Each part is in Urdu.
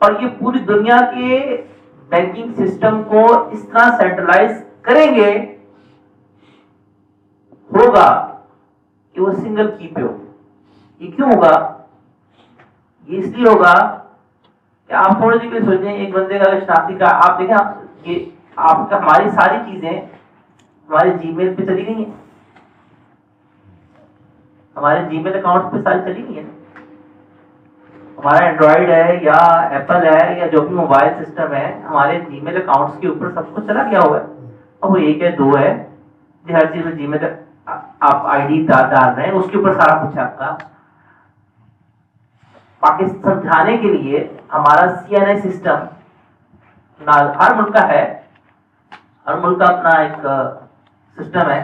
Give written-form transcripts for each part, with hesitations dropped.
اور یہ پوری دنیا کے بینکنگ سسٹم کو اس طرح سینٹرلائز کریں گے ہوگا کہ وہ سنگل کی پہ ہو. یہ کیوں ہوگا؟ یہ اس لیے ہوگا کہ آپ تھوڑے دن کے لیے سوچیں ایک بندے کا شناختی کا آپ دیکھیں یہ آپ کا ہماری ساری چیزیں ہمارے جی میل پہ چلی گئی ہیں, ہمارے جی میل اکاؤنٹ پہ ساری چلی گئی ہیں. ہمارا اینڈرائڈ ہے یا ایپل ہے یا جو بھی موبائل سسٹم ہے ہمارے جی میل اکاؤنٹس کے اوپر سب کچھ چلا گیا ہوا ہے. اب وہ ایک ہے دو ہے جی ہر چیز میں جی میل آپ آئی ڈی ڈال رہے ہیں اس کے اوپر سارا کچھ آپ کا. پاکستان سمجھانے کے لیے ہمارا سی این آئی سسٹم ہر ملک کا ہے, ہر ملک کا اپنا ایک سسٹم ہے.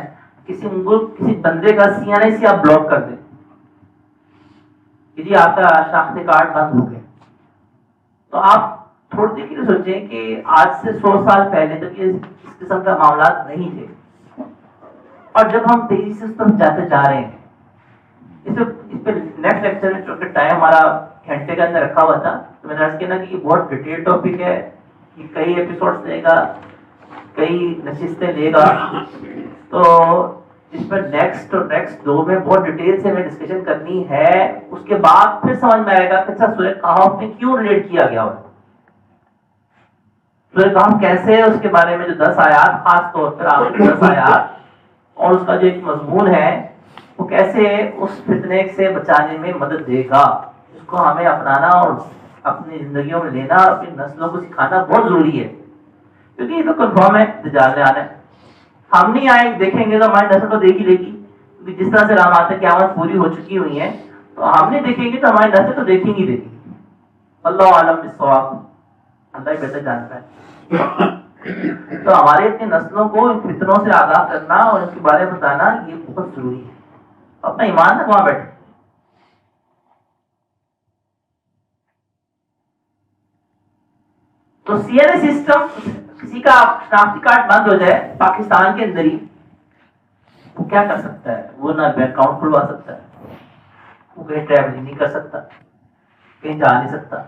کسی ملک کسی بندے کا سی این آئی سے آپ بلاک کر دیں کہ جی آپ کا شناختی کارڈ بند ہو گیا, تو آپ تھوڑی دیر کے لیے سوچیں کہ آج سے 100 سال پہلے تک اس قسم کا معاملات نہیں تھے. اور جب ہم تیزی سے اس طرف جاتے جا رہے ہیں, اس پہ نیکسٹ لیکچر میں چونکہ ٹائم ہمارا گھنٹے کے اندر رکھا ہوا تھا تو میں نے عرض کیا نا کہ یہ بہت ڈیٹیل ٹاپک ہے, یہ کئی ایپیسوڈز لے گا, کئی نشستیں لے گا. تو اس پر نیکسٹ اور نیکسٹ دو میں بہت ڈیٹیل سے ہمیں ڈسکشن کرنی ہے. اس کے بعد پھر سمجھ میں آئے گا کہ اچھا سورہ کہف میں کیوں ریلیٹ کیا گیا ہو, سورہ کہف کیسے اس کے بارے میں جو 10 آیات خاص طور پر آخری 10 آیات اور اس کا جو ایک مضمون ہے وہ کیسے اس فتنے سے بچانے میں مدد دے گا. اس کو ہمیں اپنانا اور اپنی زندگیوں میں لینا اور اپنی نسلوں کو سکھانا بہت ضروری ہے, کیونکہ یہ تو کنفرم ہے دجال نے آنا ہے. ہم نہیں آئیں دیکھیں گے تو ہماری نسل تو دیکھ ہی لے گی, کیونکہ جس طرح سے علامات قیامت پوری ہو چکی ہوئی ہیں تو ہم نہیں دیکھیں گے تو ہماری نسل تو دیکھیں گی دیکھیں گی. اللہ عالم بالصواب, اللہ ہی بہتر جانتا ہے. تو ہمارے اپنی نسلوں کو ان فتنوں سے آگاہ کرنا اور ان کے بارے میں بتانا یہ بہت ضروری ہے. اپنا ایمان تک وہاں بیٹھے. تو سی این اے سسٹم کسی کا شناختی کارڈ بند ہو جائے پاکستان کے اندر ہی, وہ کیا کر سکتا ہے؟ وہ نہ بینک اکاؤنٹ کھلوا سکتا ہے, وہ کہیں ٹریولنگ نہیں کر سکتا, کہیں جا نہیں سکتا,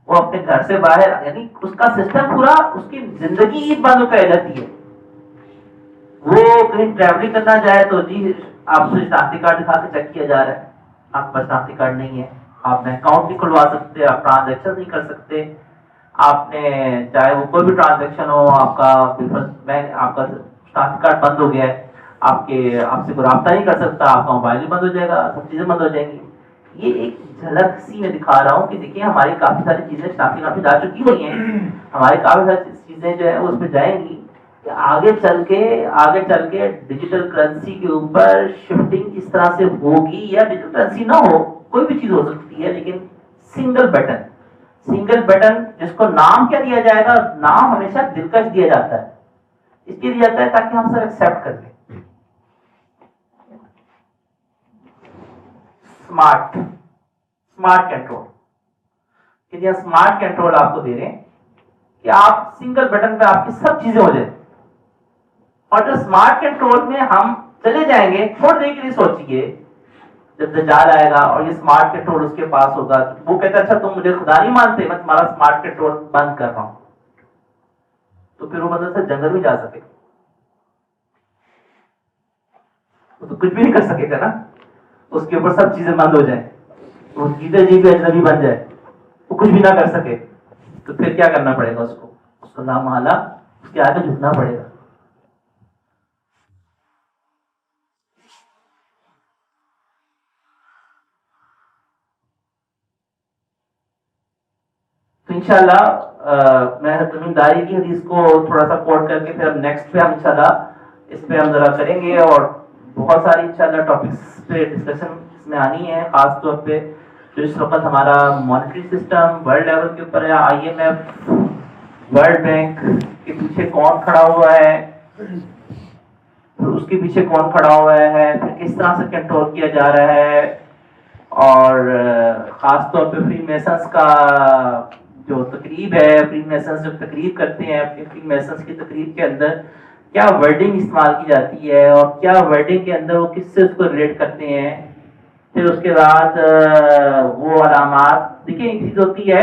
وہ اپنے گھر سے باہر یعنی اس کا سسٹم پورا اس کی زندگی ہی بند ہو کے رہ جاتی ہے. وہ کہیں ٹریولنگ کرنا جائے تو جی آپ سے شناختی کارڈ دکھا کے چیک کیا جا رہا ہے, آپ کا شناختی کارڈ نہیں ہے, آپ بینک اکاؤنٹ نہیں کھلوا سکتے, آپ ٹرانزیکشن نہیں کر سکتے, آپ نے چاہے وہ کوئی بھی ٹرانزیکشن ہو آپ کا آپ کا شناختی کارڈ بند ہو گیا ہے, آپ سے کوئی رابطہ نہیں کر سکتا, آپ کا موبائل بھی بند ہو جائے گا, سب چیزیں بند ہو جائیں گی. یہ ایک جھلک سی میں دکھا رہا ہوں کہ دیکھیے ہماری کافی ساری چیزیں شناختی کارڈ پہ جا چکی ہوئی ہیں, ہماری کافی ساری چیزیں جو ہے اس پہ جائیں گی. آگے چل کے ڈیجیٹل کرنسی کے اوپر شفٹنگ اس طرح سے ہوگی, یا ڈیجیٹل کرنسی نہ ہو کوئی بھی چیز ہو سکتی ہے, لیکن سنگل بٹن جس کو نام کیا دیا جائے گا, نام ہمیشہ دلکش دیا جاتا ہے, اس لیے دیا جاتا ہے تاکہ ہم سب ایکسپٹ کر لیں. اسمارٹ کنٹرول, کہ یہ اسمارٹ کنٹرول آپ کو دے رہے ہیں کہ آپ سنگل بٹن پہ آپ کی سب چیزیں ہو جائیں. اور جو اسمارٹ کنٹرول میں ہم چلے جائیں گے, تھوڑی دیر کے لیے سوچیے جب دجال آئے گا اور یہ اسمارٹ کنٹرول اس کے پاس ہوگا, وہ کہتا ہے اچھا تم مجھے خدا نہیں مانتے, میں تمہارا اسمارٹ کنٹرول بند کر رہا ہوں, تو پھر وہ بندہ سے جنگل میں جا سکے, وہ تو کچھ بھی نہیں کر سکے گا نا, اس کے اوپر سب چیزیں بند ہو جائیں, وہ جیتے جی بھی اجنبی بن جائے, وہ کچھ بھی نہ کر سکے, تو پھر کیا کرنا پڑے گا اس کو لا محالہ اس کے آگے جھکنا پڑے گا. تو انشاءاللہ میں تمیم داری کی حدیث کو تھوڑا سا کوٹ کر کے پھر ہم نیکسٹ پہ ہم انشاءاللہ اس پہ ہم ذرا کریں گے, اور بہت ساری انشاءاللہ ٹاپکس پہ ڈسکشن اس میں آنی ہے, خاص طور پہ جو اس وقت ہمارا مانیٹری سسٹم ورلڈ لیول کے اوپر ہے, I M F, world bank کے پیچھے کون کھڑا ہوا ہے, اس کے پیچھے کون کھڑا ہوا ہے, پھر کس طرح سے کنٹرول کیا جا رہا ہے, اور خاص طور پہ فری میسنس کا جو تقریب ہے, فری میسنس جو تقریب کرتے ہیں, اپنی فری میسنس کی تقریب کے اندر کیا ورڈنگ استعمال کی جاتی ہے, اور کیا ورڈنگ کے اندر وہ کس سے اس کو ریلیٹ کرتے ہیں. پھر اس کے بعد وہ علامات, دیکھیں ایک چیز ہوتی ہے